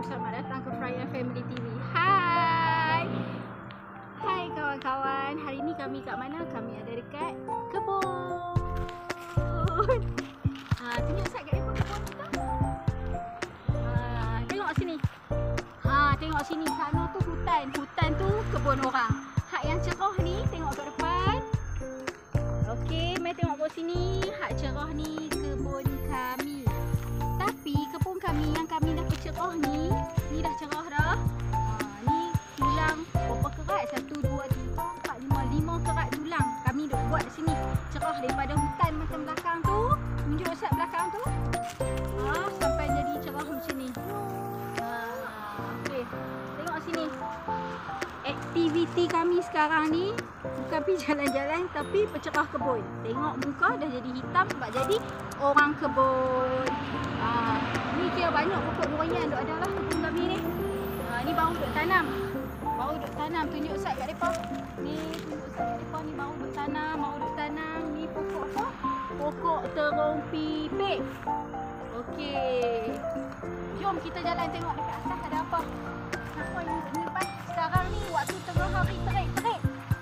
Selamat datang ke Fryan Family TV. Hai. Hai kawan-kawan. Hari ni kami kat mana? Kami ada dekat kebun. Tunjuk Ustaz kat depan kebun kita. Tengok sini. Tengok sini. Sana tu hutan. Hutan tu kebun orang. Hak yang cerah ni tengok kat depan. Okey, mai tengok kat sini. Hak cerah ni kebun kami. Tapi kebun kami yang kami dah cerah ni dah cerah dah. Ni tulang berapa kerat? 1, 2, 3, 4, 5 kerat tulang. Kami duk buat sini cerah daripada hutan macam belakang tu. Tunjuk Ustaz belakang tu. Sampai jadi cerah macam ni. Okey, tengok sini. Aktiviti kami sekarang ni bukan pergi jalan-jalan tapi pencerah kebun. Tengok muka dah jadi hitam sebab jadi orang kebun. Ni kira banyak pokok durian duk ada lah kebun kami ni. Ni baru duk tanam. Baru duk tanam. Tunjuk Ustaz kat depan. Ni tunjuk Ustaz kat depan ni baru duk tanam, baru duk tanam. Ni pokok apa? Pokok terung pipit. Okey. Jom kita jalan tengok dekat atas ada apa. Apa yang duk lepas. Sekarang ni waktu tengah hari terik-terik.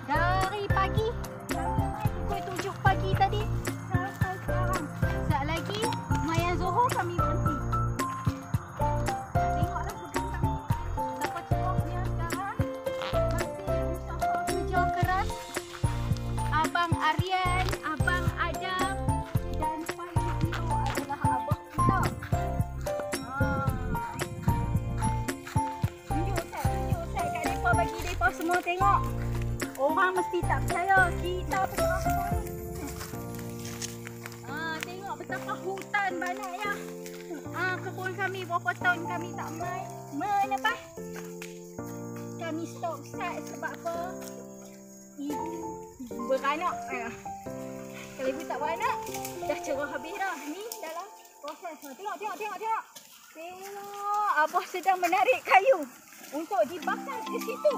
Dari pagi sampai pukul 7 pagi tadi sampai sekarang. Sekejap lagi Mayan Zohor kami berhenti. Tengoklah kebun kami. Betapa cerahnya sekarang. Masih usaha kerja keras Abang Aryan, Abang Adam dan Fahid Hero adalah abang kita. Tunjuk Ustaz kat mereka, bagi mereka semua tengok. Orang mesti tak percaya kita pencerah. Tengok betapa hutan banyaknya. Kebun kami berapa tahun kami tak main menebah. Kami stop start sebab apa? Ibu beranak. Kalau ibu tak beranak, dah cerah habis dah. Ni dalam proses. Tengok. Tengok. Abah sedang menarik kayu untuk dibakar ke situ.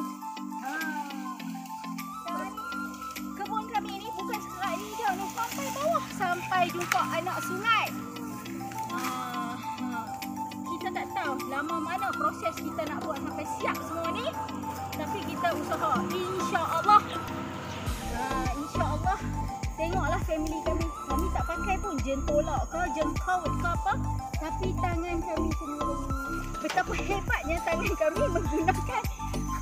Kebun kami ni bukan sekerat ni je, ni sampai bawah, sampai jumpa anak sungai. Kita tak tahu lama mana proses kita nak buat sampai siap semua ni, tapi kita usaha. InsyaAllah. InsyaAllah. Tengoklah family kami. Kami tak pakai pun jentolak ke, jengkaut ke apa, tapi tangan kami sendiri. Betapa hebatnya tangan kami menggunakan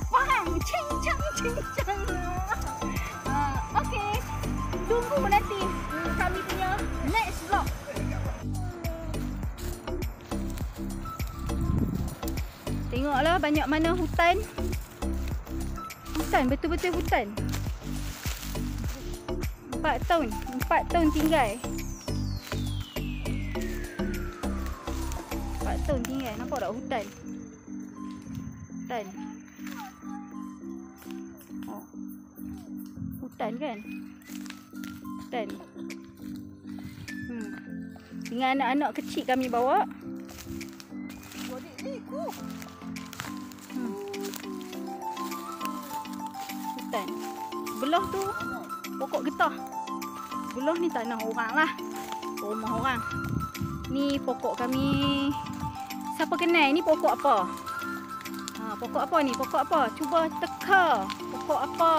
faham. Cincang. Okey, tunggu nanti kami punya next vlog. Tengoklah banyak mana hutan. Hutan, betul-betul hutan. 4 tahun tinggal. 4 tahun tinggal, nampak tak hutan? Hutan kan? Hutan. Dengan anak-anak kecil kami bawa. Hutan. Sebelah tu pokok getah. Sebelah ni tanah orang lah. Rumah orang. Ni pokok kami. Siapa kenal ni pokok apa? Pokok apa ni? Pokok apa? Cuba teka. Pokok apa?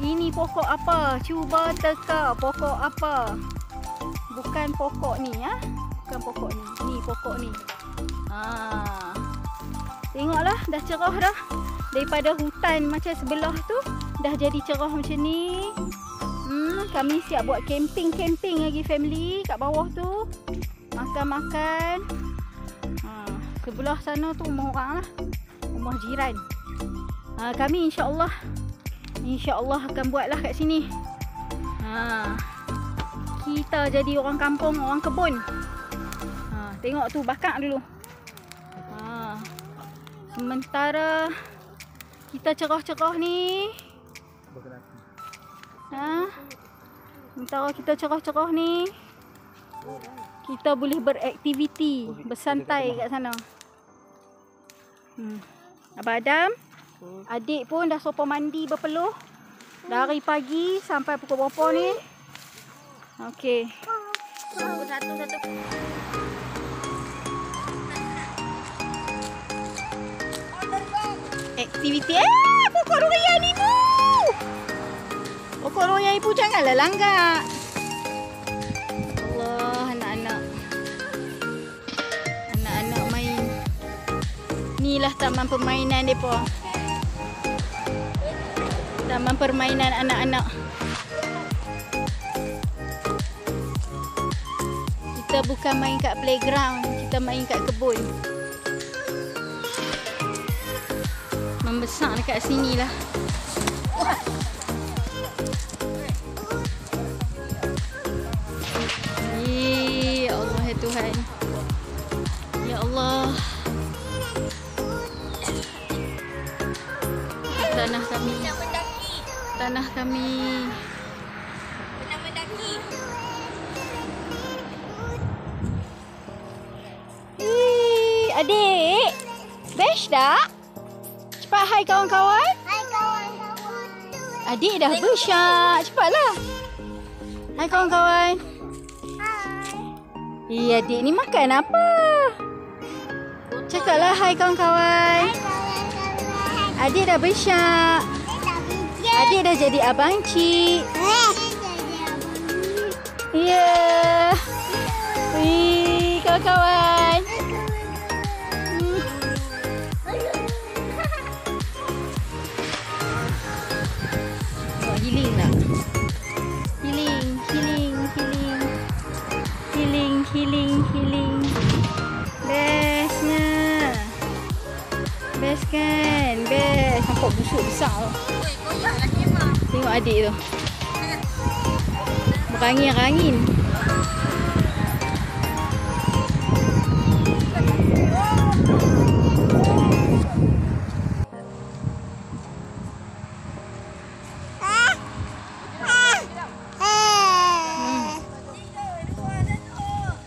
Ini pokok apa? Cuba teka. Pokok apa? Bukan pokok ni ya. Bukan pokok ni. Ni pokok ni. Tengoklah dah cerah dah. Daripada hutan macam sebelah tu dah jadi cerah macam ni. Kami siap buat camping lagi family kat bawah tu. Makan. Sebelah sana tu rumah orang lah. Rumah jiran. Kami insya-Allah akan buatlah kat sini. Kita jadi orang kampung, orang kebun. Tengok tu bakar dulu. Sementara kita cerah-cerah ni. Sementara kita cerah-cerah ni, kita boleh beraktiviti, bersantai kat sana. Abang Adam, adik pun dah sopa mandi berpeluh dari pagi sampai pukul berapa ni? Okey. Satu. aktiviti. Pokok royan ibu. Pokok royan ibu janganlah langgar. Allah, anak-anak. Anak-anak main. Inilah taman permainan depa. Taman permainan anak-anak. Kita bukan main kat playground, kita main kat kebun. Membesar dekat sini lah. Ya Allah, ya Tuhan. Ya Allah. Tanah kami. Tanah kami. Pernah mendaki. Adik. Best tak? Cepat hai kawan-kawan. Hai kawan-kawan. Adik dah besar. Cepatlah. Hai kawan-kawan. Hai. Adik ni makan apa? Cakaplah hai kawan-kawan. Hai kawan-kawan. Adik dah besar. Adik dah jadi abang cik. Ya. Wih, kawan-kawan. Healing tak? Healing. Bestnya. Best kan? Best. Nampak busuk besar tu. Tengok adik tu. Berangin-rangin.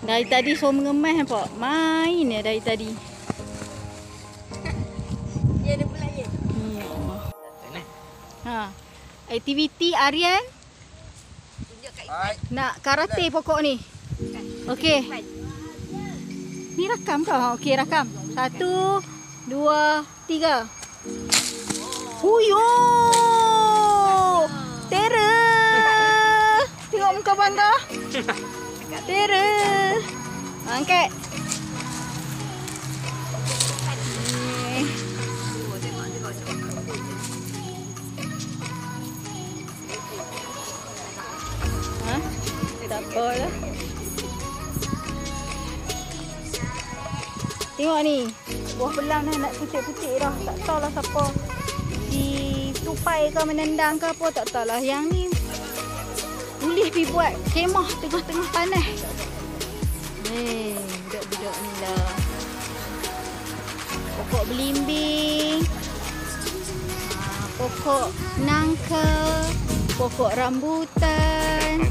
Dari tadi suruh mengemas nampak. Main ya dari tadi. Ya, dia pula ya. Ya Allah. Ha. Aktiviti Aryan Tunjuk kat nak karate pokok ni. Okey. Ni rakam kau? Okey, rakam. 1, 2, 3. Huyo! Terror! Tengok muka bangga. Terror! Angkat. Ha? Tak apalah. Tengok ni. Buah belang dah nak putik-putik dah. Tak tahulah siapa ditupai ke menendang ke apa. Tak tahulah. Yang ni boleh pergi buat kemah tengah-tengah panas. Budak-budak ni lah. Pokok belimbing. Pokok nangka. Pokok rambutan.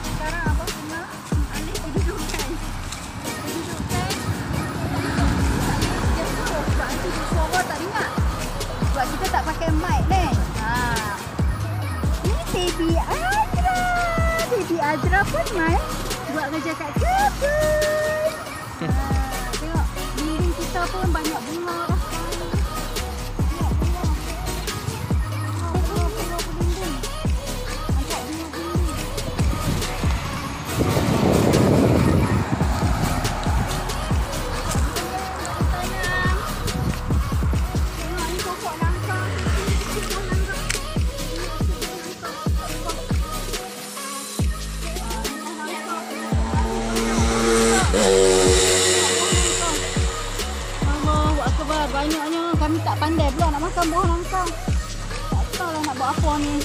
Sekarang apa kena alih kedudukan. Sebab nanti suara tak dengar. Sebab kita tak pakai mic ni. Ini baby Azra. Baby Azra pun main buat kerja kat kebun. Tengok dinding kita pun banyak bunga dah sekarang. Tengok bunga. Bunga dinding. Angkat bunga dinding. Tengok ni pokok nangka. Allahu Akbar, banyaknya. Kami tak pandai pula nak makan buah nangka. Tak tahulah nak buat apa ni.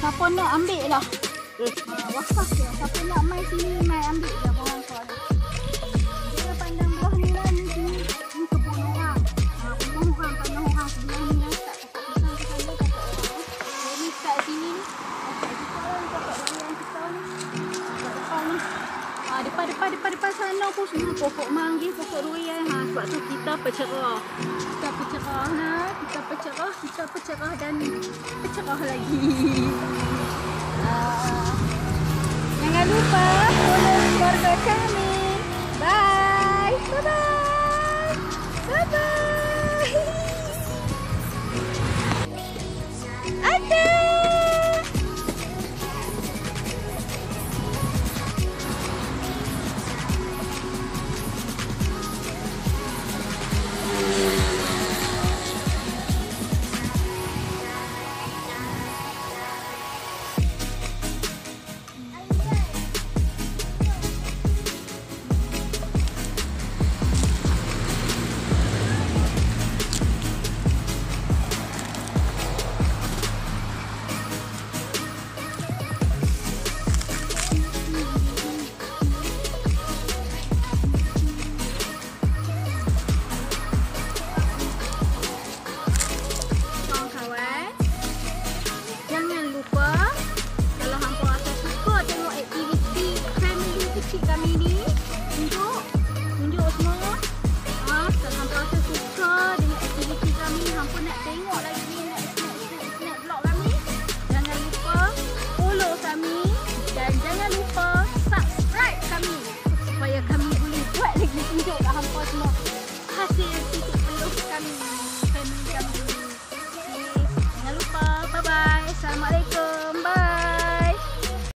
Siapa nak ambil lah. Wakaf je. Siapa nak mai sini, mai ambil je buah nangka ni. Dia pandang buah ni lah ni sini. Ni kebun orang. Kebun orang, pandang orang sebelah ni lah. Tak pokok pisang ke sana, tak pokok orang. Jadi kat sini ni. Kat kita lah, pokok durian kita ni. Kat depan ni. Depan sana pun semua pokok manggis, pokok durian. Sebab tu kita pecerah. Kita pecerah dan pecerah lagi. Jangan lupa follow lagi tunjuk kat hampa semua hasil titik peluh kami, family kami. Okay. Jangan lupa, bye bye. Assalamualaikum. Bye.